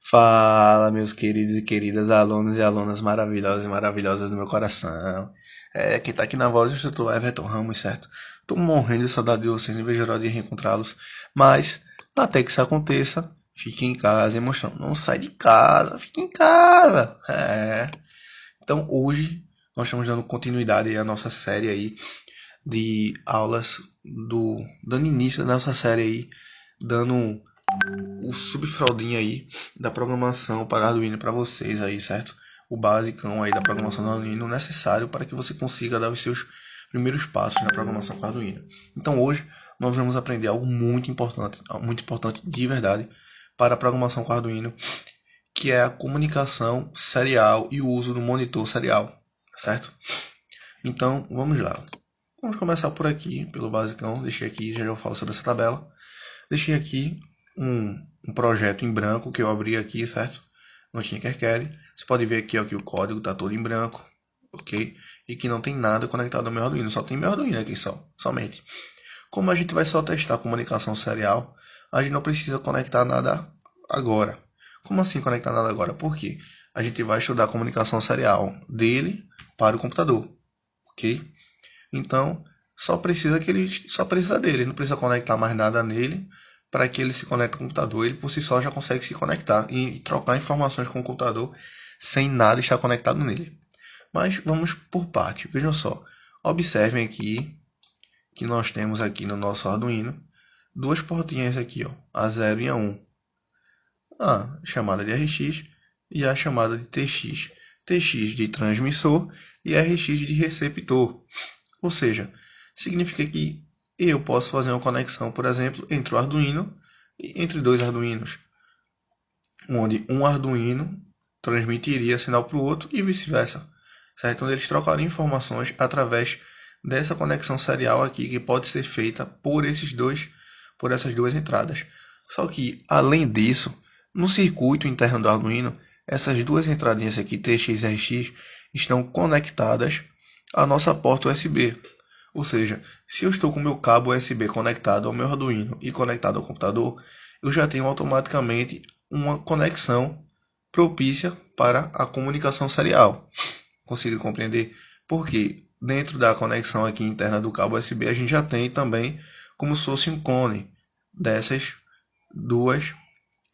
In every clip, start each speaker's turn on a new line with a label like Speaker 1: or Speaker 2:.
Speaker 1: Fala, meus queridos e queridas alunos e alunas maravilhosos e maravilhosas do meu coração. Quem tá aqui na voz é o instrutor Everton Ramos, certo? Tô morrendo de saudade de vocês, não vejo a hora de reencontrá-los. Mas, até que isso aconteça, fique em casa, emoção. Não sai de casa, fique em casa. Então, hoje, nós estamos dando continuidade à nossa série aí de aulas dando início à nossa série aí, dando o subfraldinho aí da programação para Arduino para vocês aí, certo? O basicão aí da programação do Arduino necessário para que você consiga dar os seus primeiros passos na programação com Arduino. Então hoje nós vamos aprender algo muito importante de verdade para a programação com Arduino, que é a comunicação serial e o uso do monitor serial, certo? Então vamos lá. Vamos começar por aqui, pelo basicão. Deixei aqui, já eu falo sobre essa tabela. Deixei aqui um projeto em branco que eu abri aqui, certo? No Tinkercad. Você pode ver aqui ó, que o código está todo em branco, ok? E que não tem nada conectado ao meu Arduino, só tem meu Arduino aqui somente. Como a gente vai só testar a comunicação serial, a gente não precisa conectar nada agora. Como assim conectar nada agora? Por quê? A gente vai estudar a comunicação serial dele para o computador, ok? Então, só precisa dele, não precisa conectar mais nada nele para que ele se conecte com o computador. Ele por si só já consegue se conectar e trocar informações com o computador sem nada estar conectado nele. Mas vamos por parte. Vejam só. Observem aqui que nós temos aqui no nosso Arduino duas portinhas aqui, ó, a 0 e a 1. A chamada de RX e a chamada de TX. TX de transmissor e RX de receptor. Ou seja, significa que eu posso fazer uma conexão, por exemplo, entre o Arduino e entre dois Arduinos, onde um Arduino transmitiria sinal para o outro e vice-versa, certo? Onde eles trocariam informações através dessa conexão serial aqui que pode ser feita por essas duas entradas. Só que além disso, no circuito interno do Arduino, essas duas entradinhas aqui, TX e RX, estão conectadas à nossa porta USB. Ou seja, se eu estou com o meu cabo USB conectado ao meu Arduino e conectado ao computador, eu já tenho automaticamente uma conexão propícia para a comunicação serial. Consigo compreender? Porque dentro da conexão aqui interna do cabo USB, a gente já tem também como se fosse um clone dessas duas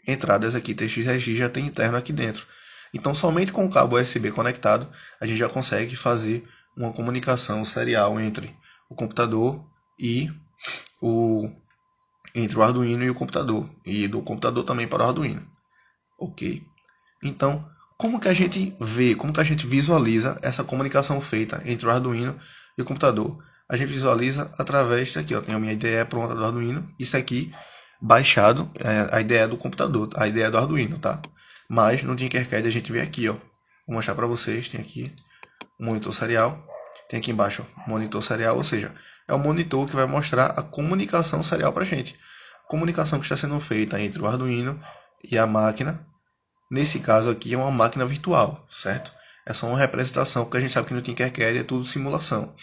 Speaker 1: entradas aqui, TX-RX já tem interno aqui dentro. Então, somente com o cabo USB conectado, a gente já consegue fazer uma comunicação serial entre o computador e o entre o Arduino e o computador, e do computador também para o Arduino, ok? Então, como que a gente vê, como que a gente visualiza essa comunicação feita entre o Arduino e o computador? A gente visualiza através disso aqui, ó, tem a minha IDE pronta do Arduino, isso aqui baixado, a IDE do computador, a IDE do Arduino, tá? Mas no Tinkercad a gente vê aqui, ó, vou mostrar para vocês, tem aqui o monitor serial, tem aqui embaixo ó, monitor serial, ou seja, é o monitor que vai mostrar a comunicação serial para a gente. A comunicação que está sendo feita entre o Arduino e a máquina, nesse caso aqui é uma máquina virtual, certo? É só uma representação, porque a gente sabe que no Tinkercad é tudo simulação.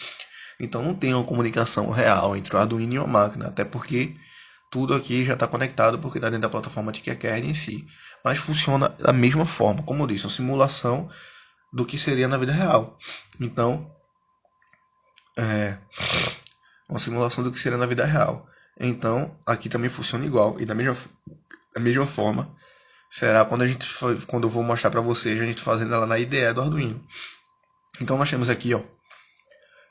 Speaker 1: Então não tem uma comunicação real entre o Arduino e uma máquina, até porque tudo aqui já está conectado porque está dentro da plataforma Tinkercad em si. Mas funciona da mesma forma, como eu disse, uma simulação do que seria na vida real. Então, é uma simulação do que seria na vida real. Então, aqui também funciona igual. E da mesma forma, será quando eu vou mostrar para vocês a gente fazendo ela na IDE do Arduino. Então, nós temos aqui ó,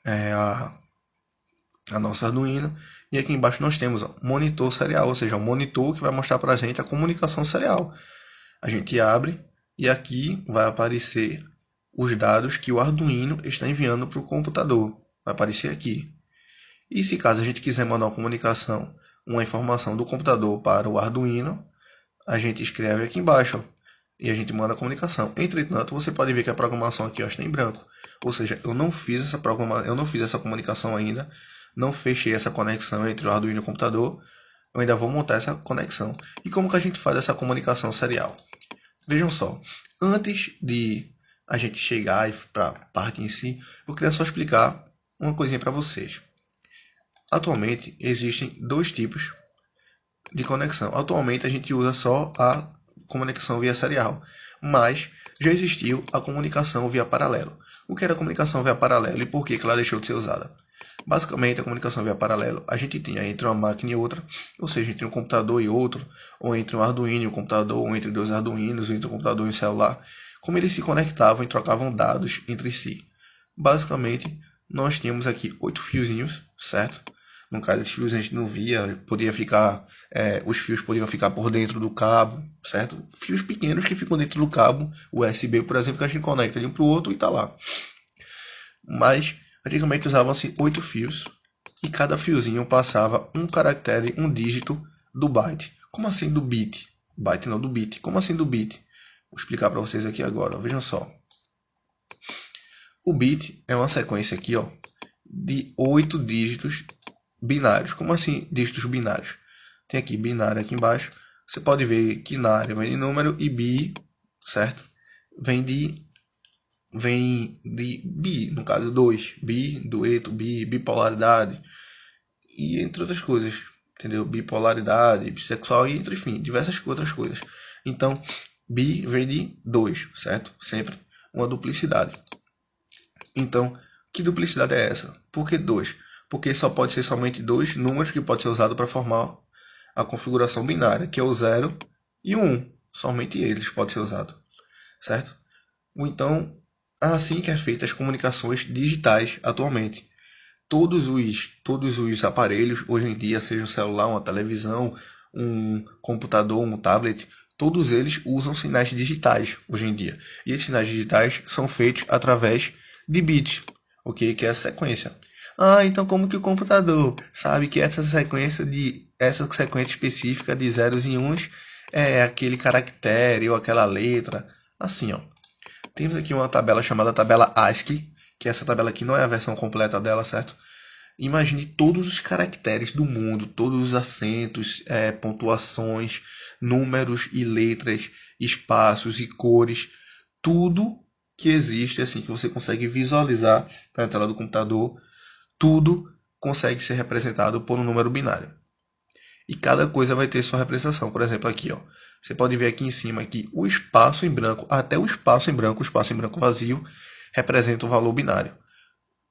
Speaker 1: é, a nossa Arduino. E aqui embaixo nós temos ó, monitor serial, ou seja, um monitor que vai mostrar para a gente a comunicação serial. A gente abre e aqui vai aparecer os dados que o Arduino está enviando para o computador. Vai aparecer aqui. E se caso a gente quiser mandar uma comunicação, uma informação do computador para o Arduino, a gente escreve aqui embaixo ó, e a gente manda a comunicação. Entretanto, você pode ver que a programação aqui ó, está em branco. Ou seja, eu não fiz essa comunicação ainda, não fechei essa conexão entre o Arduino e o computador. Eu ainda vou montar essa conexão. E como que a gente faz essa comunicação serial? Vejam só, antes de a gente chegar para a parte em si, eu queria só explicar uma coisinha para vocês. Atualmente existem dois tipos de conexão. Atualmente a gente usa só a comunicação via serial, mas já existiu a comunicação via paralelo. O que era a comunicação via paralelo e por que ela deixou de ser usada? Basicamente, a comunicação via paralelo a gente tinha entre uma máquina e outra, ou seja, entre um computador e outro, ou entre um Arduino e um computador, ou entre dois Arduinos, ou entre um computador e um celular, como eles se conectavam e trocavam dados entre si. Basicamente, nós tínhamos aqui 8 fiozinhos, certo? No caso, esses fios a gente não via, podia ficar, os fios podiam ficar por dentro do cabo, certo? Fios pequenos que ficam dentro do cabo, USB, por exemplo, que a gente conecta de um para o outro e está lá. Mas antigamente usavam-se 8 fios e cada fiozinho passava um caractere, um dígito do byte. Como assim do bit? Byte não, do bit. Como assim do bit? Vou explicar para vocês aqui agora. Vejam só. O bit é uma sequência aqui, ó, de 8 dígitos binários. Como assim dígitos binários? Tem aqui binário aqui embaixo. Você pode ver que binário vem de número e bi, certo? Vem de bi, no caso 2. Bi, dueto, bipolaridade. E entre outras coisas, entendeu? Bipolaridade, bissexual e enfim, diversas outras coisas. Então, bi vem de 2, certo? Sempre uma duplicidade. Então, que duplicidade é essa? Por que 2? Porque só pode ser somente 2 números que pode ser usado para formar a configuração binária, que é o 0 e o 1. Somente eles podem ser usados, certo? Então, assim que é feita as comunicações digitais atualmente. Todos os aparelhos, hoje em dia, seja um celular, uma televisão, um computador, um tablet, todos eles usam sinais digitais hoje em dia. E esses sinais digitais são feitos através de bits, ok? Que é a sequência. Ah, então como que o computador sabe que essa sequência específica de zeros e uns é aquele caractere ou aquela letra? Assim, ó. Temos aqui uma tabela chamada tabela ASCII, que essa tabela aqui não é a versão completa dela, certo? Imagine todos os caracteres do mundo, todos os acentos, pontuações, números e letras, espaços e cores, tudo que existe, assim, que você consegue visualizar na tela do computador, tudo consegue ser representado por um número binário. E cada coisa vai ter sua representação. Por exemplo, aqui, ó, você pode ver aqui em cima que o espaço em branco, até o espaço em branco vazio, representa um valor binário.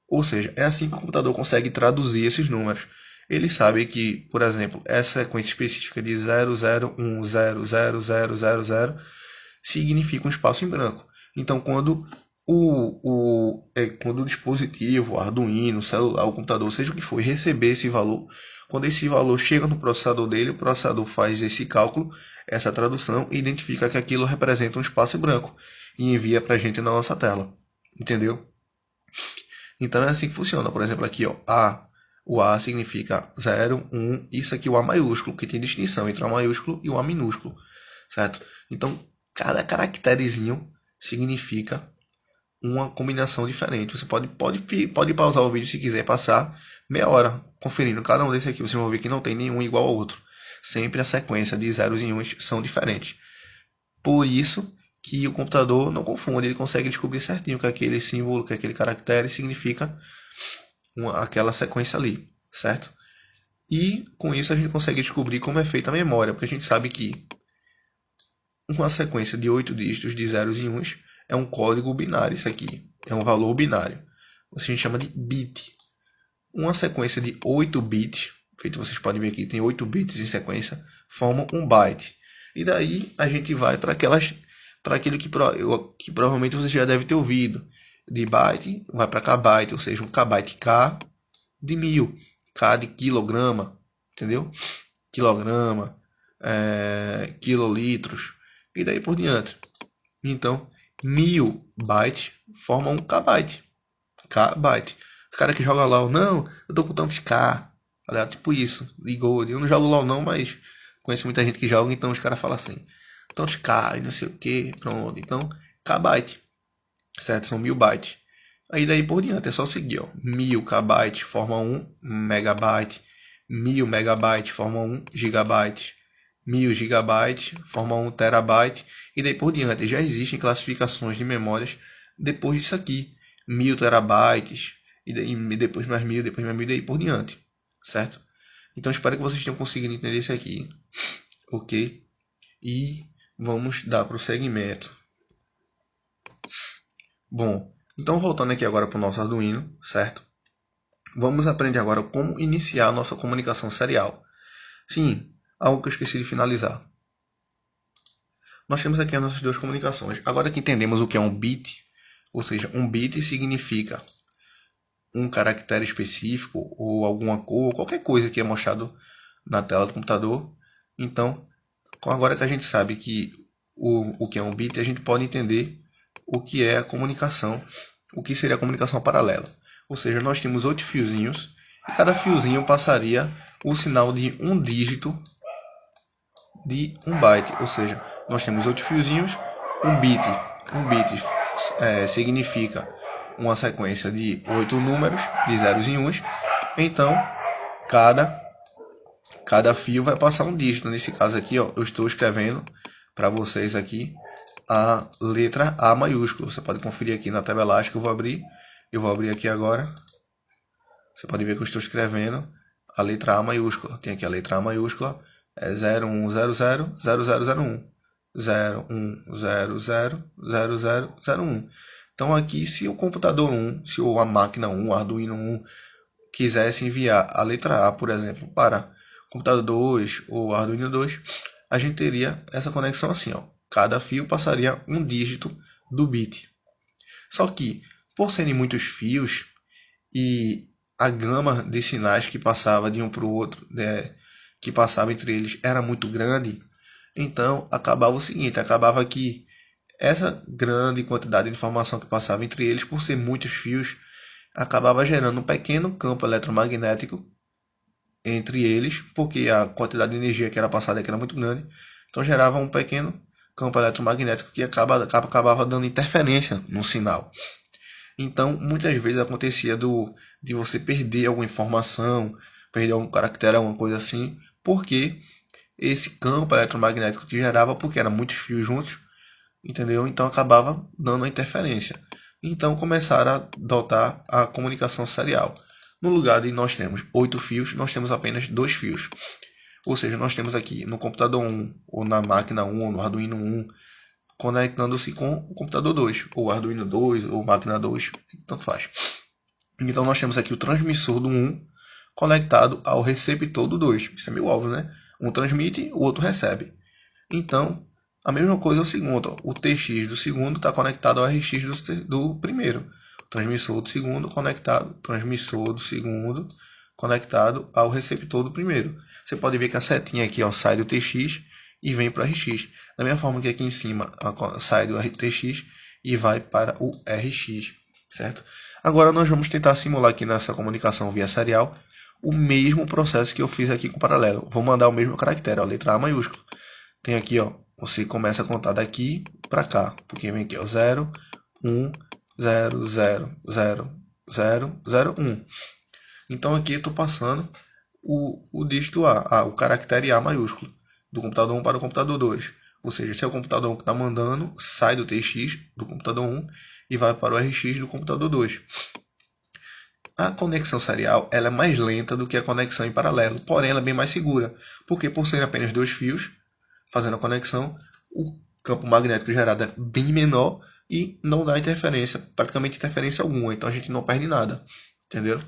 Speaker 1: Ou seja, é assim que o computador consegue traduzir esses números. Ele sabe que, por exemplo, essa sequência específica de 001000000 significa um espaço em branco. Então, quando quando o dispositivo, o Arduino, o celular, o computador, seja o que for, receber esse valor, quando esse valor chega no processador dele, o processador faz esse cálculo, essa tradução, e identifica que aquilo representa um espaço em branco e envia para a gente na nossa tela. Entendeu? Então é assim que funciona. Por exemplo, aqui, ó, A. O A significa 0, 1. Isso aqui é o A maiúsculo, que tem distinção entre o A maiúsculo e o A minúsculo, certo? Então, cada caracterezinho significa uma combinação diferente. Você pode pausar o vídeo se quiser passar meia hora conferindo cada um desse aqui. Vocês vão ver que não tem nenhum igual ao outro. Sempre a sequência de zeros e uns são diferentes. Por isso que o computador não confunde, ele consegue descobrir certinho que aquele símbolo, que aquele caractere significa aquela sequência ali, certo? E com isso a gente consegue descobrir como é feita a memória, porque a gente sabe que uma sequência de 8 dígitos de zeros e uns é um código binário, isso aqui é um valor binário. A gente chama de bit. Uma sequência de 8 bits, feito vocês podem ver aqui, tem 8 bits em sequência, formam um byte. E daí a gente vai para aquilo que provavelmente você já deve ter ouvido. De byte vai para kbyte, ou seja, um kbyte K de 1000, K de quilograma, entendeu? Quilograma, quilolitros, e daí por diante. Então, 1000 bytes formam um kbyte. Kbyte. O cara que joga LOL, não, eu tô com tantos K. Olha, tipo isso, ligou. Eu não jogo LOL não, mas conheço muita gente que joga, então os caras falam assim. Tantos K e não sei o que, pronto. Então, kbyte, certo? São 1000 bytes. Aí daí por diante, é só seguir, ó. 1000 kbytes forma 1 megabyte. 1000 megabytes forma 1 gigabyte. 1000 gigabytes forma 1 terabyte. E daí por diante. Já existem classificações de memórias depois disso aqui. 1000 terabytes. E depois mais 1000, depois mais 1000 e daí por diante. Certo? Então espero que vocês tenham conseguido entender isso aqui. Ok? E Vamos dar prosseguimento. Bom, então voltando aqui agora para o nosso Arduino, certo? Vamos aprender agora como iniciar a nossa comunicação serial. Sim, algo que eu esqueci de finalizar. Nós temos aqui as nossas duas comunicações. Agora que entendemos o que é um bit, ou seja, um bit significa um caractere específico ou alguma cor, qualquer coisa que é mostrado na tela do computador. Então, agora que a gente sabe que o que é um bit, a gente pode entender o que é a comunicação, o que seria a comunicação paralela. Ou seja, nós temos 8 fiozinhos e cada fiozinho passaria o sinal de um dígito de 1 byte. Ou seja, nós temos 8 fiozinhos, um bit. Um bit significa uma sequência de 8 números, de zeros e uns. Então, cada fio vai passar um dígito. Nesse caso aqui, ó, eu estou escrevendo para vocês aqui a letra A maiúscula. Você pode conferir aqui na tabelagem que eu vou abrir. Eu vou abrir aqui agora. Você pode ver que eu estou escrevendo a letra A maiúscula. Tem aqui a letra A maiúscula. É 01000001. 01000001. Então aqui, se o computador 1, se a máquina 1, o Arduino 1, quisesse enviar a letra A, por exemplo, para o computador 2 ou Arduino 2, a gente teria essa conexão assim, ó. Cada fio passaria um dígito do bit. Só que, por serem muitos fios e a gama de sinais que passava de um para o outro, que passava entre eles, era muito grande, então acabava o seguinte, acabava que essa grande quantidade de informação que passava entre eles, por ser muitos fios, acabava gerando um pequeno campo eletromagnético entre eles, porque a quantidade de energia que era passada aqui era muito grande, então gerava um pequeno campo eletromagnético que acabava dando interferência no sinal. Então, muitas vezes acontecia de você perder alguma informação, perder algum caractere, alguma coisa assim, porque esse campo eletromagnético que gerava, porque eram muitos fios juntos, entendeu? Então acabava dando a interferência. Então começaram a adotar a comunicação serial. No lugar de nós temos 8 fios, nós temos apenas 2 fios. Ou seja, nós temos aqui no computador 1, ou na máquina 1, ou no Arduino 1, conectando-se com o computador 2, ou Arduino 2, ou máquina 2, tanto faz. Então nós temos aqui o transmissor do 1 conectado ao receptor do 2. Isso é meio óbvio, né? Um transmite, o outro recebe. Então, a mesma coisa é o segundo. Ó. O TX do segundo está conectado ao RX do primeiro. O transmissor do segundo conectado ao receptor do primeiro. Você pode ver que a setinha aqui ó, sai do TX e vem para o RX. Da mesma forma que aqui em cima sai do TX e vai para o RX, certo? Agora nós vamos tentar simular aqui nessa comunicação via serial o mesmo processo que eu fiz aqui com o paralelo. Vou mandar o mesmo caractere, ó, letra A maiúscula. Tem aqui, ó, você começa a contar daqui para cá, porque vem aqui, ó, 0, 1, 0, 0, 0, 0, 0, 1. Então aqui eu estou passando o dígito A, o caractere A maiúsculo, do computador 1 para o computador 2. Ou seja, se é o computador 1 que está mandando, sai do TX do computador 1 e vai para o RX do computador 2. A conexão serial ela é mais lenta do que a conexão em paralelo, porém ela é bem mais segura, porque por serem apenas 2 fios fazendo a conexão, o campo magnético gerado é bem menor e não dá interferência, praticamente interferência alguma, então a gente não perde nada, entendeu?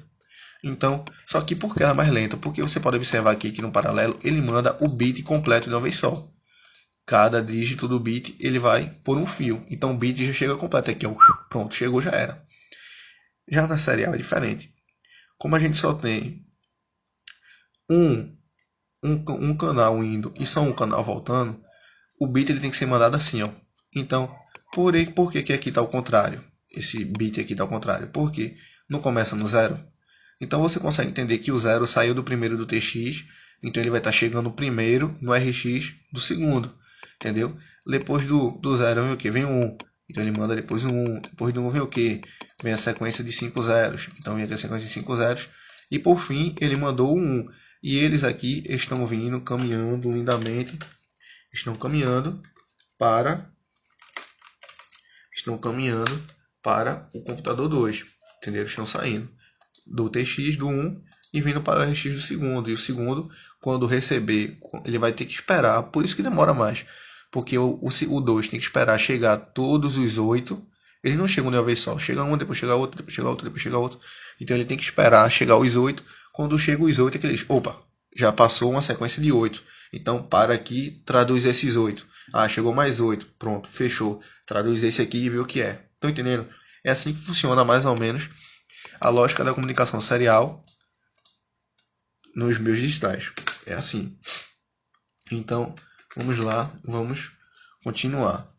Speaker 1: Então, só que por que ela é mais lenta? Porque você pode observar aqui que no paralelo ele manda o bit completo de uma vez só. Cada dígito do bit ele vai por um fio, então o bit já chega completo aqui, ó, pronto, chegou, já era. Já na serial é diferente. Como a gente só tem um canal indo e só um canal voltando, o bit ele tem que ser mandado assim, ó. Então, por que aqui está ao contrário? Esse bit aqui está ao contrário. Porque não começa no zero. Então você consegue entender que o zero saiu do primeiro do TX, então ele vai estar chegando primeiro no RX do segundo, entendeu? Depois do zero vem o que? Vem o 1. Então ele manda depois o 1. Depois do 1 vem o que? Vem a sequência de 5 zeros. Então vem aqui a sequência de 5 zeros. E por fim ele mandou o 1. E eles aqui estão vindo, caminhando lindamente. Estão caminhando para o computador 2, entendeu? Estão saindo do TX do 1 e vindo para o RX do segundo. E o segundo, quando receber, ele vai ter que esperar, por isso que demora mais. Porque o 2 tem que esperar chegar todos os 8. Eles não chegam de uma vez só. Chega um, depois chega outro, depois chega outro, depois chega outro. Então ele tem que esperar chegar os 8. Quando chega os 8 é que eles... Opa, já passou uma sequência de 8. Então para aqui, traduz esses 8. Ah, chegou mais 8. Pronto, fechou. Traduz esse aqui e vê o que é. Estão entendendo? É assim que funciona mais ou menos a lógica da comunicação serial nos meus digitais. É assim. Então, vamos lá, vamos continuar.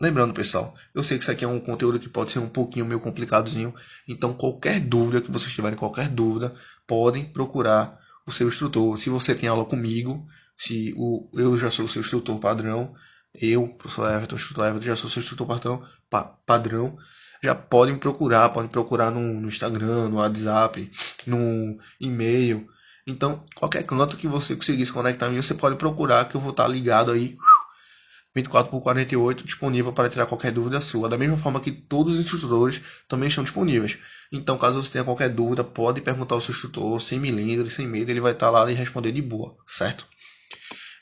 Speaker 1: Lembrando, pessoal, eu sei que isso aqui é um conteúdo que pode ser um pouquinho meio complicadozinho, então qualquer dúvida que vocês tiverem, qualquer dúvida, podem procurar o seu instrutor. Se você tem aula comigo, eu já sou o seu instrutor padrão, eu, professor Everton, instrutor Everton, já sou seu instrutor padrão, já podem procurar no Instagram, no WhatsApp, no e-mail. Então, qualquer canto que você conseguir se conectar a mim, você pode procurar que eu vou estar ligado aí 24/48 disponível para tirar qualquer dúvida sua. Da mesma forma que todos os instrutores também estão disponíveis. Então, caso você tenha qualquer dúvida, pode perguntar ao seu instrutor, sem milindre, sem medo, ele vai estar lá e responder de boa, certo?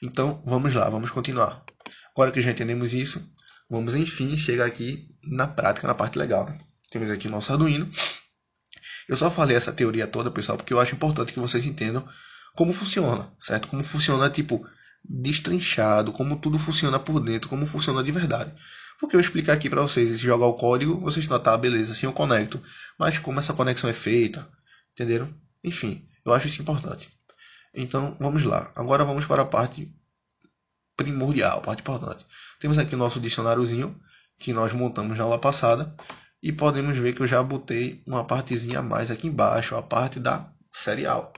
Speaker 1: Então, vamos lá, vamos continuar. Agora que já entendemos isso, vamos enfim chegar aqui na prática, na parte legal. Né? Temos aqui o nosso Arduino. Eu só falei essa teoria toda, pessoal, porque eu acho importante que vocês entendam como funciona, certo? Como funciona, tipo, destrinchado, como tudo funciona por dentro, como funciona de verdade. Porque eu explicar aqui para vocês, se jogar o código, vocês notar, beleza, assim eu conecto. Mas como essa conexão é feita, entenderam? Enfim, eu acho isso importante. Então, vamos lá. Agora vamos para a parte primordial, a parte importante. Temos aqui o nosso dicionáriozinho, que nós montamos na aula passada. E podemos ver que eu já botei uma partezinha a mais aqui embaixo, a parte da serial.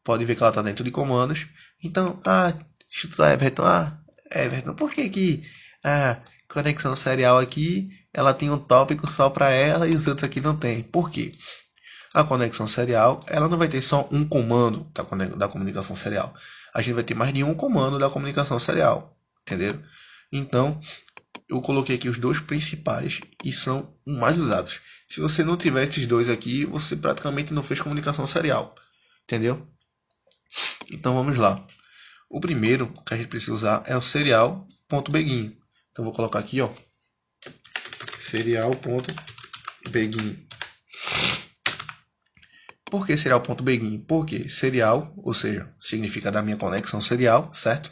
Speaker 1: Pode ver que ela está dentro de comandos. Então, Instituto Everton, por que a conexão serial aqui, ela tem um tópico só para ela e os outros aqui não tem? Por quê? A conexão serial, ela não vai ter só um comando da comunicação serial. A gente vai ter mais de um comando da comunicação serial, entenderam? Então, eu coloquei aqui os dois principais e são os mais usados. Se você não tiver esses dois aqui, você praticamente não fez comunicação serial, entendeu? Então vamos lá. O primeiro que a gente precisa usar é o serial.begin. Então vou colocar aqui, ó, serial.begin. Por que serial.begin? Porque serial, ou seja, significa da minha conexão serial, certo?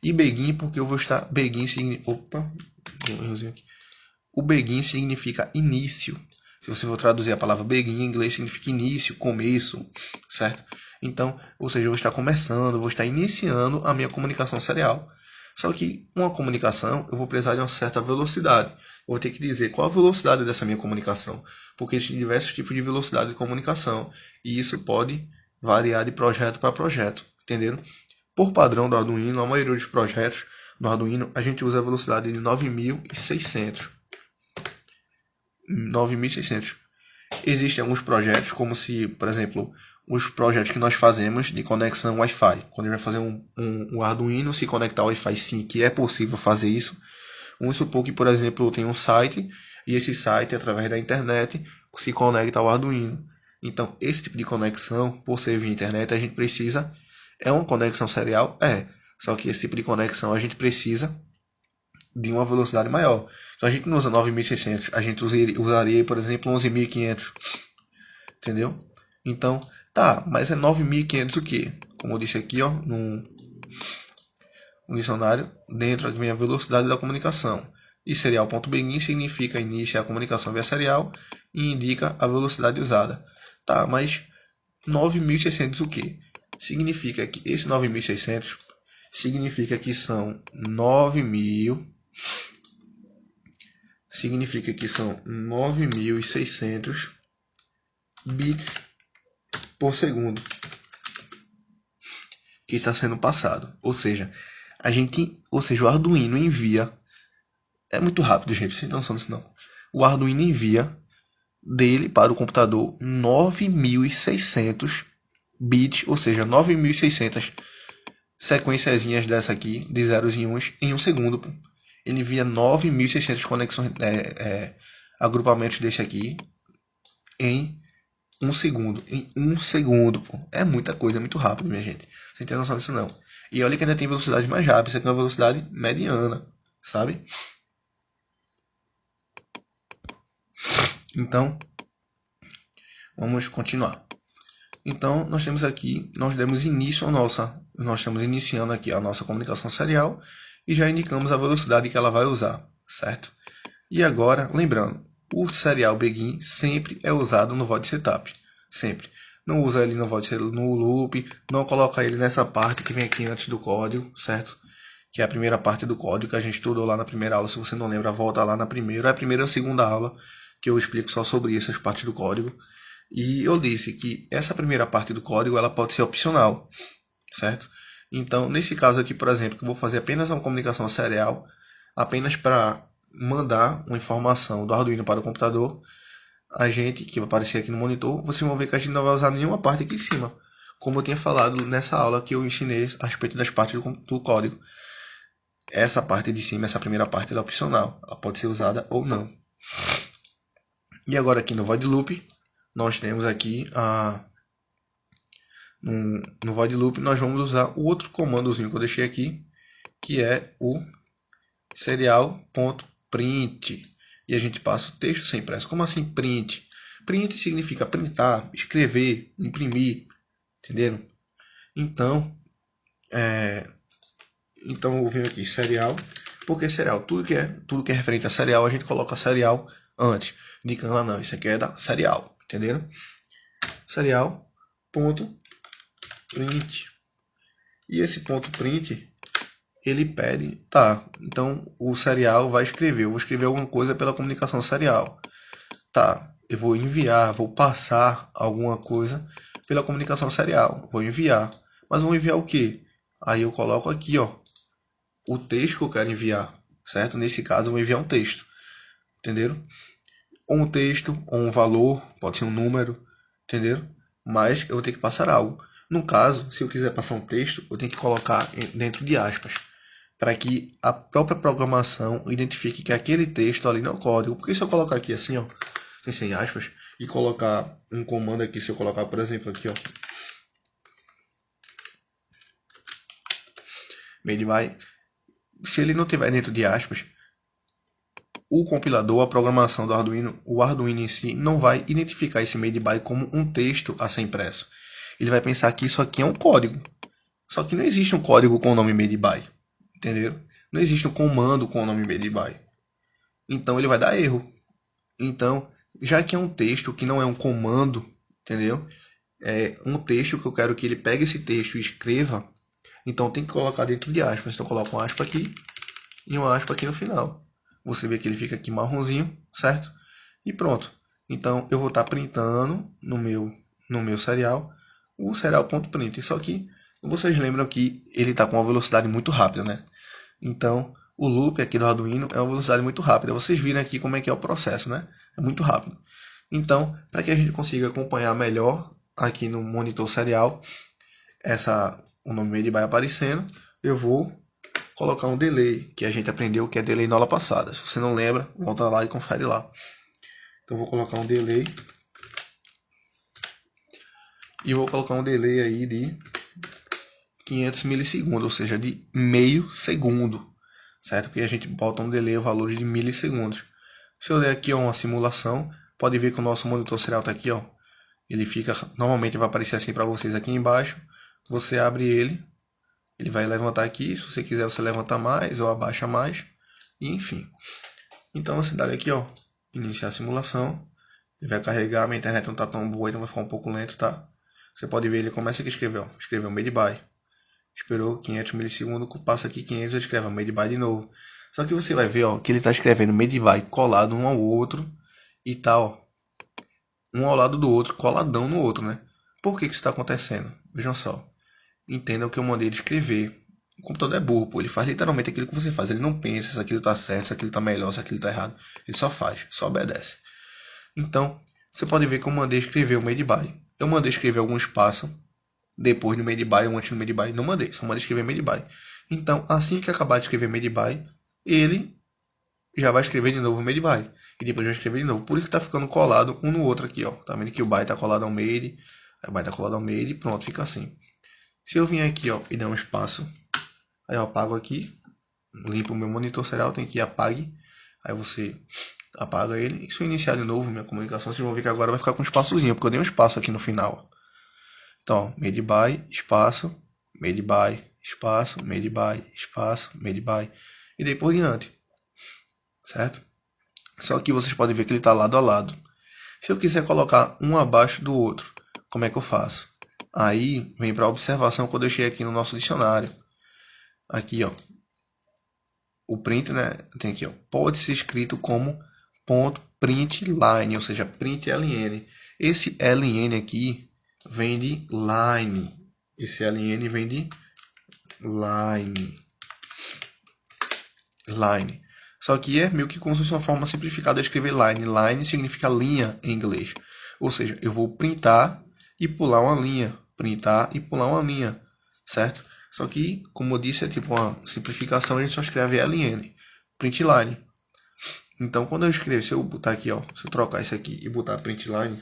Speaker 1: E begin porque eu vou estar begin significa, o begin significa início. Se você for traduzir a palavra begin em inglês, significa início, começo, certo? Então, ou seja, eu vou estar começando, vou estar iniciando a minha comunicação serial. Só que uma comunicação, eu vou precisar de uma certa velocidade. Eu vou ter que dizer qual a velocidade dessa minha comunicação. Porque existem diversos tipos de velocidade de comunicação. E isso pode variar de projeto para projeto. Entenderam? Por padrão do Arduino, a maioria dos projetos do Arduino, a gente usa a velocidade de 9600. 9600. Existem alguns projetos, como se, por exemplo, os projetos que nós fazemos de conexão Wi-Fi. Quando a gente vai fazer um Arduino se conectar ao Wi-Fi, sim, que é possível fazer isso. Vamos supor que, por exemplo, tem um site e esse site, através da internet, se conecta ao Arduino. Então, esse tipo de conexão, por ser via internet, a gente precisa... É uma conexão serial? É. Só que esse tipo de conexão a gente precisa de uma velocidade maior. Então a gente não usa 9600, a gente usaria, por exemplo, 11.500. Entendeu? Então, tá, mas é 9.500 o quê? Como eu disse aqui, ó, no dicionário, dentro vem a velocidade da comunicação. E serial.begin significa iniciar a comunicação via serial e indica a velocidade usada. Tá, mas 9.600 o quê? Significa que esse 9.600 significa que são 9.600 bits por segundo que está sendo passado. Ou seja, o Arduino envia, é muito rápido, gente, vocês não são disso não. O Arduino envia dele para o computador 9.600 bits, ou seja, 9.600 sequenciazinhas dessa aqui, de zeros e uns, em um segundo. Pô. Ele envia 9.600 conexões, agrupamentos desse aqui em um segundo. Em um segundo, pô. É muita coisa, é muito rápido, minha gente. Você não tem noção disso, não. E olha que ainda tem velocidade mais rápida, isso aqui é uma velocidade mediana, sabe? Então, vamos continuar. Então, nós temos aqui, nós estamos iniciando aqui a nossa comunicação serial e já indicamos a velocidade que ela vai usar, certo? E agora, lembrando, o serial begin sempre é usado no void setup, sempre. Não usa ele no loop, não coloca ele nessa parte que vem aqui antes do código, certo? Que é a primeira parte do código que a gente estudou lá na primeira aula. Se você não lembra, volta lá na primeira. É a primeira ou a segunda aula que eu explico só sobre essas partes do código. E eu disse que essa primeira parte do código ela pode ser opcional, certo? Então, nesse caso aqui, por exemplo, que eu vou fazer apenas uma comunicação serial, apenas para mandar uma informação do Arduino para o computador, a gente, que vai aparecer aqui no monitor, vocês vão ver que a gente não vai usar nenhuma parte aqui em cima. Como eu tinha falado nessa aula que eu ensinei a respeito das partes do código. Essa parte de cima, essa primeira parte, ela é opcional. Ela pode ser usada ou não. E agora aqui no void loop, nós temos aqui no void loop nós vamos usar o outro comandozinho que eu deixei aqui, que é o serial.print. E a gente passa o texto sem pressa. Como assim print? Print significa printar, escrever, imprimir, entenderam? Então, eu venho aqui serial, porque serial, tudo que é referente a serial, a gente coloca serial antes, indicando, não, isso aqui é da serial, entenderam? Serial.print. E esse ponto print, ele pede, tá, então o serial vai escrever, eu vou escrever alguma coisa pela comunicação serial. Tá, eu vou enviar, vou passar alguma coisa pela comunicação serial, vou enviar. Mas vou enviar o quê? Aí eu coloco aqui, ó, o texto que eu quero enviar, certo? Nesse caso eu vou enviar um texto, entenderam? Ou um texto, ou um valor, pode ser um número, entenderam? Mas eu vou ter que passar algo. No caso, se eu quiser passar um texto, eu tenho que colocar dentro de aspas, para que a própria programação identifique que aquele texto ali não é o código. Porque se eu colocar aqui assim, ó, sem aspas, e colocar um comando aqui, se eu colocar, por exemplo, aqui, ó, made by, se ele não tiver dentro de aspas, o compilador, a programação do Arduino, o Arduino em si, não vai identificar esse made by como um texto a ser impresso. Ele vai pensar que isso aqui é um código. Só que não existe um código com o nome made by. Entenderam? Não existe um comando com o nome made by. Então ele vai dar erro. Então, já que é um texto que não é um comando, entendeu? É um texto que eu quero que ele pegue esse texto e escreva, então tem que colocar dentro de aspas. Então eu coloco um aspa aqui e um aspa aqui no final. Você vê que ele fica aqui marronzinho, certo? E pronto. Então eu vou estar printando no meu serial o serial.print. Só que vocês lembram que ele está com uma velocidade muito rápida, né? Então o loop aqui do Arduino é uma velocidade muito rápida. Vocês viram aqui como é que é o processo, né? É muito rápido. Então, para que a gente consiga acompanhar melhor aqui no monitor serial, o nome dele vai aparecendo, eu vou colocar um delay, que a gente aprendeu que é delay na aula passada. Se você não lembra, volta lá e confere lá. Então, eu vou colocar um delay. E vou colocar um delay aí de 500 milissegundos, ou seja, de meio segundo, certo? Porque a gente bota um delay, o valor de milissegundos. Se eu der aqui ó, uma simulação, pode ver que o nosso monitor serial está aqui, ó. Ele fica, normalmente vai aparecer assim para vocês aqui embaixo. Você abre ele, ele vai levantar aqui. Se você quiser, você levanta mais ou abaixa mais, e enfim. Então você dá aqui, ó, iniciar a simulação. Ele vai carregar, minha internet não está tão boa, então vai ficar um pouco lento, tá? Você pode ver, ele começa aqui a escrever, ó, escreveu made by. Esperou 500 milissegundos, passa aqui 500 e escreve made by de novo. Só que você vai ver, ó, que ele está escrevendo made by colado um ao outro e tal, um ao lado do outro, coladão no outro, né? Por que isso está acontecendo? Vejam só. Entendam que eu mandei ele escrever. O computador é burro, pô. Ele faz literalmente aquilo que você faz. Ele não pensa se aquilo está certo, se aquilo está melhor, se aquilo está errado. Ele só faz, só obedece. Então, você pode ver que eu mandei escrever o made by. Eu mandei escrever algum espaço depois do made by ou antes do made by. Não mandei, só mandei escrever made by. Então, assim que acabar de escrever made by, ele já vai escrever de novo o made by. E depois vai escrever de novo. Por isso que tá ficando colado um no outro aqui, ó. Tá vendo que o by tá colado ao made, o by tá colado ao made e pronto, fica assim. Se eu vim aqui, ó, e der um espaço, aí eu apago aqui, limpo o meu monitor serial, tem que ir apague, aí você apaga ele, e se eu iniciar de novo minha comunicação, vocês vão ver que agora vai ficar com um espaçozinho, porque eu dei um espaço aqui no final. Então, made by, espaço, made by, espaço, made by, espaço, made by, e daí por diante, certo? Só que vocês podem ver que ele está lado a lado. Se eu quiser colocar um abaixo do outro, como é que eu faço? Aí vem para a observação que eu deixei aqui no nosso dicionário. Aqui, ó, o print, né? Tem aqui, ó, pode ser escrito como ponto print line, ou seja, print ln. Esse ln aqui vem de line. Esse ln vem de line. Line. Só que é meio que como se fosse uma forma simplificada de escrever line. Line significa linha em inglês. Ou seja, eu vou printar e pular uma linha. Printar e pular uma linha. Certo? Só que, como eu disse, é tipo uma simplificação, a gente só escreve ln. Print line. Então, quando eu escrevo, se eu botar aqui, ó, se eu trocar isso aqui e botar print line,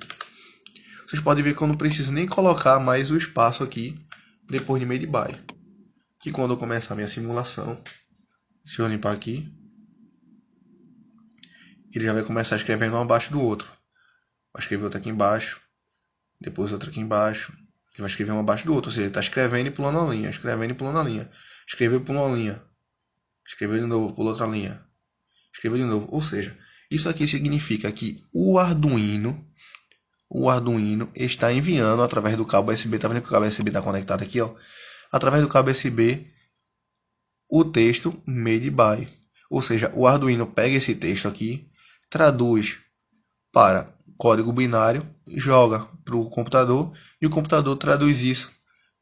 Speaker 1: vocês podem ver que eu não preciso nem colocar mais o espaço aqui depois de made by. Que quando eu começar a minha simulação, se eu limpar aqui, ele já vai começar escrevendo um abaixo do outro. Vai escrever outro aqui embaixo, depois outro aqui embaixo. Ele vai escrever um abaixo do outro, ou seja, ele está escrevendo e pulando a linha, escrevendo e pulando a linha. Escreveu e pulou uma linha. Escreveu de novo, pulou outra linha. Escreveu de novo. Ou seja, isso aqui significa que o Arduino está enviando através do cabo USB. Tá vendo que o cabo USB está conectado aqui, ó? Através do cabo USB, o texto made by. Ou seja, o Arduino pega esse texto aqui, traduz para código binário, joga para o computador e o computador traduz isso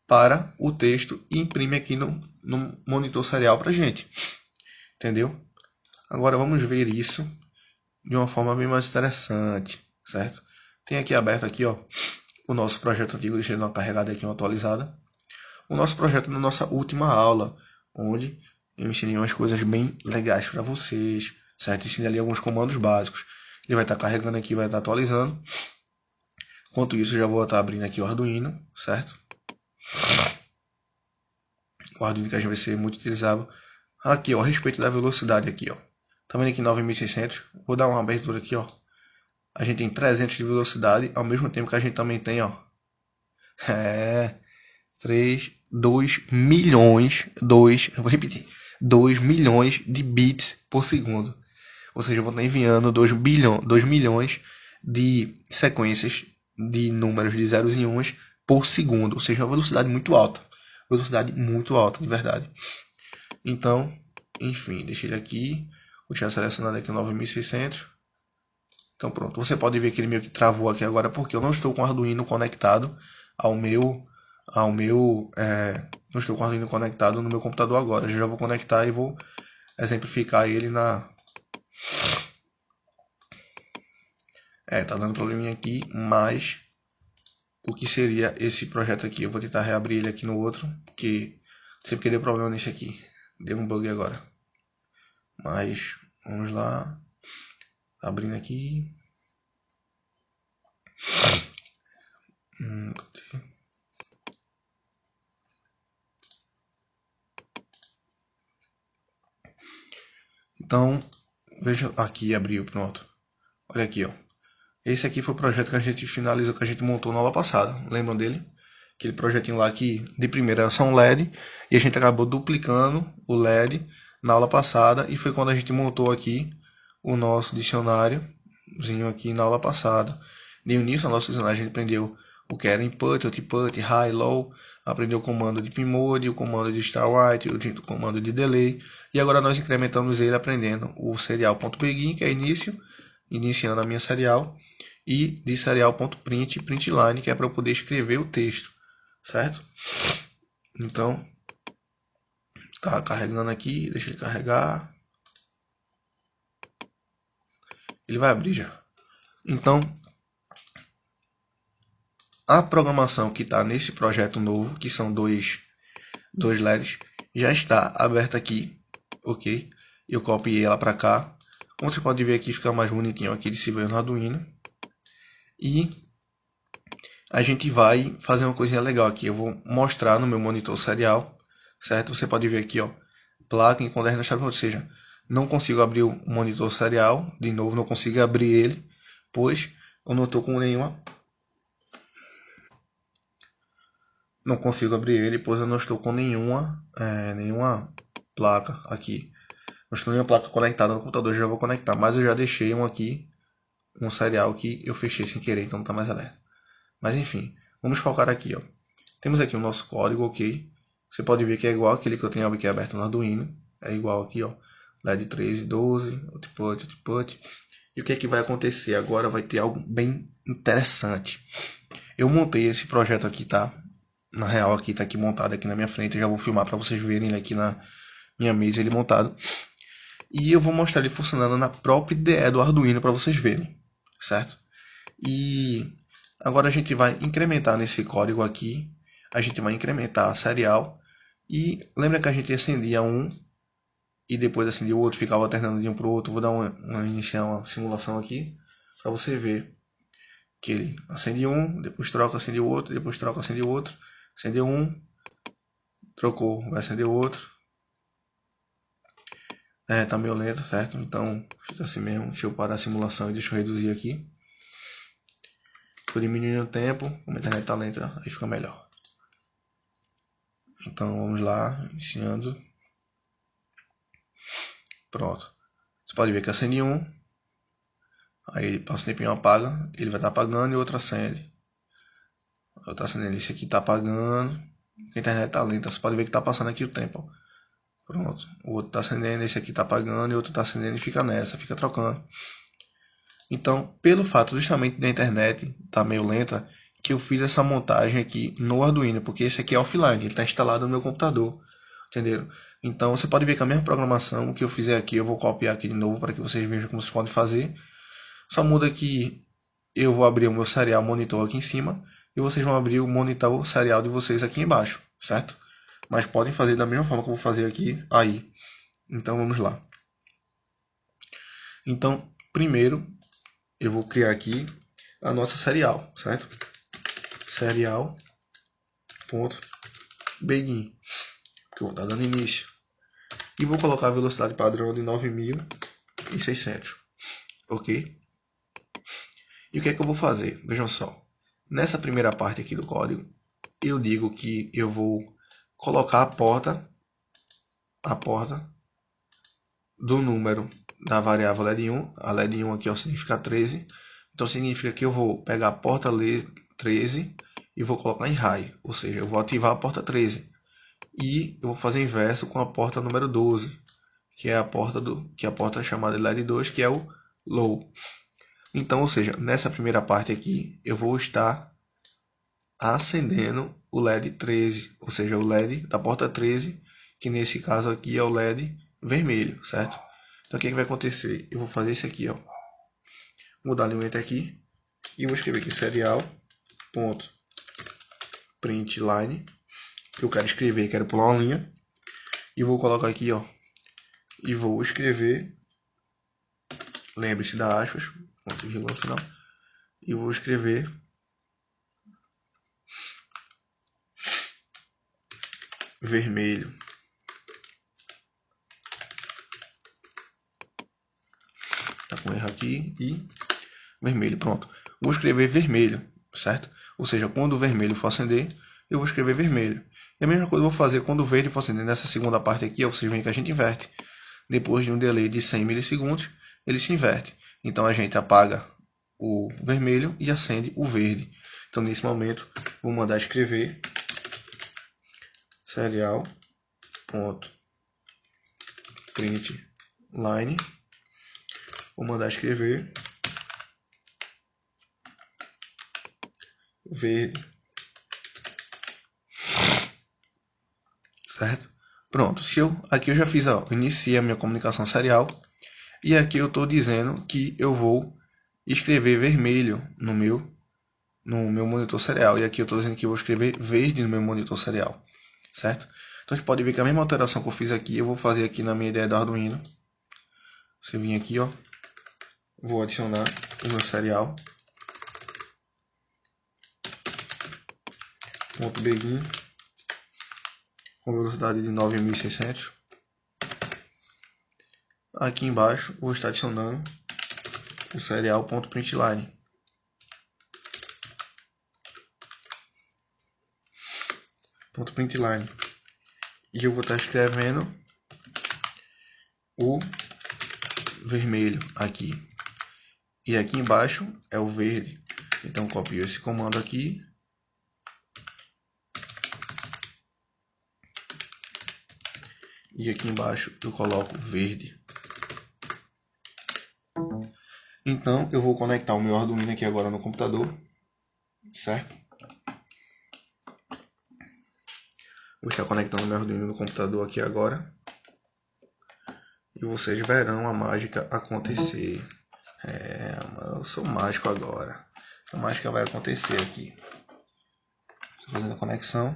Speaker 1: para o texto e imprime aqui no monitor serial para gente. Entendeu? Agora vamos ver isso de uma forma bem mais interessante, certo? Tem aqui aberto aqui, ó, o nosso projeto antigo, deixa eu dar uma carregada aqui, uma atualizada. O nosso projeto na nossa última aula, onde eu ensinei umas coisas bem legais para vocês, certo? Ensinei ali alguns comandos básicos. Ele vai estar carregando aqui, vai estar atualizando. Enquanto isso, eu já vou estar abrindo aqui o Arduino, certo? O Arduino que a gente vai ser muito utilizável. Aqui, ó, a respeito da velocidade aqui, ó. Tá vendo aqui 9600? Vou dar uma abertura aqui, ó. A gente tem 300 de velocidade, ao mesmo tempo que a gente também tem, ó. 2 milhões, eu vou repetir, 2 milhões de bits por segundo. Ou seja, eu vou estar enviando 2 milhões de sequências de números de zeros e uns por segundo. Ou seja, uma velocidade muito alta. Velocidade muito alta, de verdade. Então, enfim, deixei ele aqui. Eu tinha selecionado aqui 9600. Então pronto, você pode ver que ele meio que travou aqui agora, porque eu não estou com o Arduino conectado não estou com o Arduino conectado no meu computador agora. Eu já vou conectar e vou exemplificar ele na... tá dando probleminha aqui, mas o que seria esse projeto aqui? Eu vou tentar reabrir ele aqui no outro, porque não sei porque deu problema nesse aqui. Deu um bug agora. Mas, vamos lá. Abrindo aqui. Então, veja aqui, abriu, pronto. Olha aqui, ó. Esse aqui foi o projeto que a gente finalizou, que a gente montou na aula passada. Lembram dele? Aquele projetinho lá que de primeira era só um LED e a gente acabou duplicando o LED na aula passada e foi quando a gente montou aqui o nosso dicionáriozinho aqui na aula passada. No início do nosso dicionário a gente aprendeu o que era input, output, high, low, aprendeu o comando de pmode, o comando de start, o comando de delay e agora nós incrementamos ele aprendendo o serial.begin, que é início, iniciando a minha serial, e de serial.print, printline, que é para eu poder escrever o texto, certo? Então, tá carregando aqui, deixa ele carregar. Ele vai abrir já. Então, a programação que está nesse projeto novo, que são dois LEDs, já está aberta aqui, ok? Eu copiei ela para cá. Como você pode ver aqui, fica mais bonitinho aqui de se ver no Arduino. E a gente vai fazer uma coisinha legal aqui. Eu vou mostrar no meu monitor serial, certo? Você pode ver aqui, ó, placa em caderno chave, ou seja, não consigo abrir o monitor serial, de novo, não consigo abrir ele, pois eu não estou com nenhuma. Não consigo abrir ele, pois eu não estou com nenhuma placa aqui. Não estou nenhuma placa conectada no computador, já vou conectar, mas eu já deixei um aqui, um serial que eu fechei sem querer, então não está mais aberto. Mas enfim, vamos focar aqui, ó. Temos aqui o nosso código, ok? Você pode ver que é igual aquele que eu tenho aqui aberto no Arduino. É igual aqui, ó. LED 13, 12, output, output. E o que é que vai acontecer? Agora vai ter algo bem interessante. Eu montei esse projeto aqui, tá? Na real, aqui tá aqui montado aqui na minha frente. Eu já vou filmar para vocês verem ele aqui na minha mesa, ele montado. E eu vou mostrar ele funcionando na própria IDE do Arduino para vocês verem, certo? E agora a gente vai incrementar nesse código aqui. A gente vai incrementar a serial. E lembra que a gente acendia um e depois acendia o outro, ficava alternando de um para o outro. Vou dar iniciar uma simulação aqui para você ver que ele acende um, depois troca, acende o outro, depois troca, acende o outro, acendeu um, trocou, vai acender o outro. Tá meio lento, certo? Então fica assim mesmo. Deixa eu parar a simulação e deixa eu reduzir aqui. Estou diminuindo o tempo, como a internet tá lenta, aí fica melhor. Então vamos lá, iniciando. Pronto. Você pode ver que acende um, aí ele passa um tempinho, apaga, ele vai estar apagando e outro acende. Outro acendendo, esse aqui está apagando. A internet tá lenta, você pode ver que está passando aqui o tempo. Ó. Pronto. O outro está acendendo, esse aqui está apagando e o outro está acendendo e fica nessa, fica trocando. Então, pelo fato justamente da internet tá meio lenta, que eu fiz essa montagem aqui no Arduino, porque esse aqui é offline, ele está instalado no meu computador, entendeu? Então você pode ver que a mesma programação, o que eu fizer aqui, eu vou copiar aqui de novo para que vocês vejam como vocês podem fazer. Só muda que eu vou abrir o meu serial monitor aqui em cima e vocês vão abrir o monitor serial de vocês aqui embaixo, certo? Mas podem fazer da mesma forma que eu vou fazer aqui aí. Então vamos lá. Então, primeiro eu vou criar aqui a nossa serial, certo? Serial.begin, que eu vou estar dando início. E vou colocar a velocidade padrão de 9600, ok? E o que é que eu vou fazer? Vejam só, nessa primeira parte aqui do código, eu digo que eu vou colocar a porta do número da variável LED1, a LED1 aqui significa 13, então significa que eu vou pegar a porta 13 e vou colocar em high, ou seja, eu vou ativar a porta 13 e eu vou fazer inverso com a porta número 12, que é a porta chamada LED2, que é o low. Então, ou seja, nessa primeira parte aqui, eu vou estar acendendo o LED 13, ou seja, o LED da porta 13, que nesse caso aqui é o LED vermelho, certo? Então, o que vai acontecer? Eu vou fazer isso aqui, ó. Vou dar um enter aqui e vou escrever aqui serial.println, que eu quero escrever, quero pular uma linha, e vou colocar aqui, ó, e vou escrever, lembre-se da aspas, ponto vírgula final, e vou escrever vermelho. Tá com erro aqui e vermelho, pronto. Vou escrever vermelho, certo? Ou seja, quando o vermelho for acender, eu vou escrever vermelho. E a mesma coisa eu vou fazer quando o verde for acender. Nessa segunda parte aqui, ó, vocês veem que a gente inverte. Depois de um delay de 100 milissegundos, ele se inverte. Então a gente apaga o vermelho e acende o verde. Então nesse momento, vou mandar escrever serial.println. Vou mandar escrever verde, certo? Pronto, aqui eu já fiz, ó, iniciei a minha comunicação serial e aqui eu estou dizendo que eu vou escrever vermelho no meu monitor serial e aqui eu estou dizendo que eu vou escrever verde no meu monitor serial, certo? Então a gente pode ver que a mesma alteração que eu fiz aqui eu vou fazer aqui na minha ideia do Arduino. Você vem aqui, ó, vou adicionar o meu serial. ponto begin com velocidade de 9.600. Aqui embaixo vou estar adicionando o serial.println. .println. E eu vou estar escrevendo o vermelho aqui. E aqui embaixo é o verde. Então copio esse comando aqui. E aqui embaixo eu coloco verde. Então eu vou conectar o meu Arduino aqui agora no computador, certo? Vou estar conectando o meu Arduino no computador aqui agora. E vocês verão a mágica acontecer. Eu sou mágico agora. A mágica vai acontecer aqui. Estou fazendo a conexão.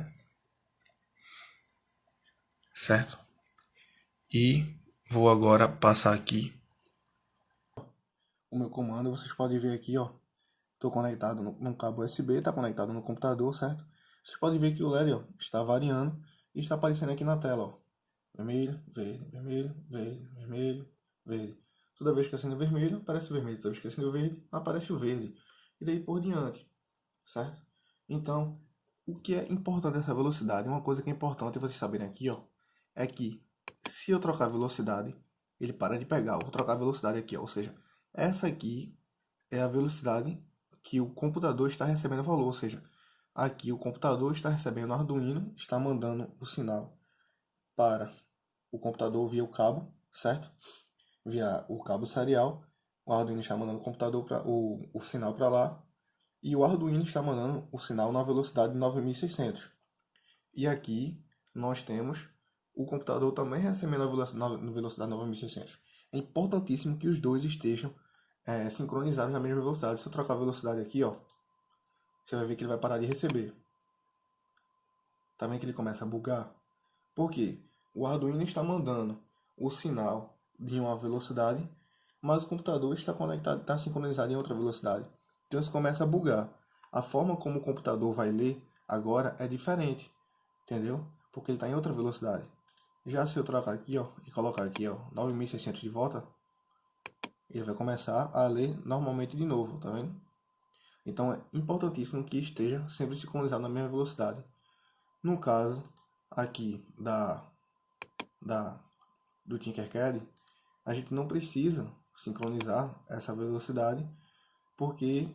Speaker 1: Certo? E vou agora passar aqui o meu comando. Vocês podem ver aqui, ó. Estou conectado no cabo USB, está conectado no computador, certo? Vocês podem ver que o LED, ó, está variando e está aparecendo aqui na tela, ó. Vermelho, verde, vermelho, verde, vermelho, verde. Toda vez que acende o vermelho, aparece o vermelho. Toda vez que acende o verde, aparece o verde. E daí por diante, certo? Então, o que é importante dessa velocidade, uma coisa que é importante vocês saberem aqui, ó, é que se eu trocar a velocidade, ele para de pegar. Eu vou trocar a velocidade aqui, ó, ou seja, essa aqui é a velocidade que o computador está recebendo valor, ou seja, aqui o computador está recebendo o Arduino, está mandando o sinal para o computador via o cabo, certo? Via o cabo serial, o Arduino está mandando o sinal para lá, e o Arduino está mandando o sinal na velocidade de 9.600. E aqui nós temos o computador também recebendo a velocidade 9.600. É importantíssimo que os dois estejam sincronizados na mesma velocidade. Se eu trocar a velocidade aqui, ó, você vai ver que ele vai parar de receber. Tá vendo que ele começa a bugar? Por quê? O Arduino está mandando o sinal de uma velocidade, mas o computador está conectado, está sincronizado em outra velocidade. Então isso começa a bugar. A forma como o computador vai ler agora é diferente, entendeu? Porque ele está em outra velocidade. Já se eu trocar aqui, ó, e colocar aqui, ó, 9.600 de volta, ele vai começar a ler normalmente de novo, tá vendo? Então é importantíssimo que esteja sempre sincronizado na mesma velocidade. No caso aqui do Tinkercad, a gente não precisa sincronizar essa velocidade, porque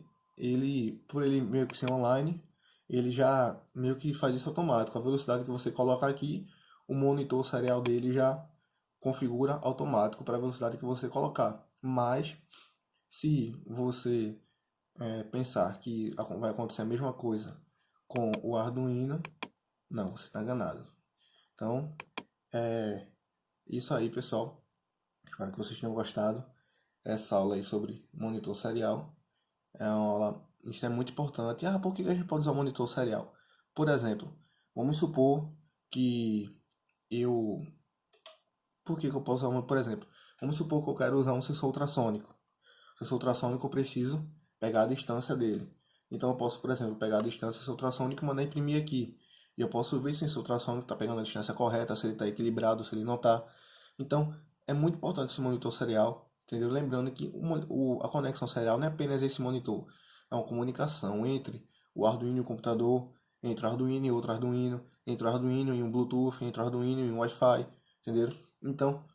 Speaker 1: por ele meio que ser online, ele já meio que faz isso automático. A velocidade que você coloca aqui, o monitor serial dele já configura automático para a velocidade que você colocar. Mas se você pensar que vai acontecer a mesma coisa com o Arduino, não, você está enganado. Então, é isso aí, pessoal. Espero que vocês tenham gostado dessa aula aí sobre monitor serial. É uma aula, isso é muito importante. Ah, por que a gente pode usar monitor serial? Por exemplo, vamos supor que eu... Por que eu posso usar, por exemplo, vamos supor que eu quero usar um sensor ultrassônico. O sensor ultrassônico eu preciso pegar a distância dele. Então eu posso, por exemplo, pegar a distância do sensor ultrassônico e mandar imprimir aqui. E eu posso ver se o sensor ultrassônico está pegando a distância correta, se ele está equilibrado, se ele não está. Então é muito importante esse monitor serial, entendeu? Lembrando que a conexão serial não é apenas esse monitor, é uma comunicação entre o Arduino e o computador, entre o Arduino e outro Arduino, entre o Arduino e um Bluetooth, entre o Arduino e um Wi-Fi, entendeu? Então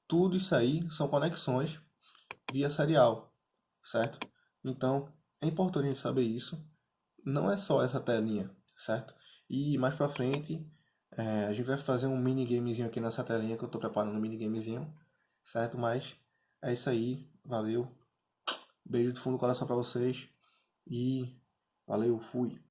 Speaker 1: tudo isso aí são conexões via serial, certo? Então é importante a gente saber isso. Não é só essa telinha, certo? E mais pra frente a gente vai fazer um minigamezinho aqui nessa telinha que eu tô preparando um minigamezinho, certo? Mas é isso aí, valeu. Beijo do fundo do coração pra vocês e valeu, fui.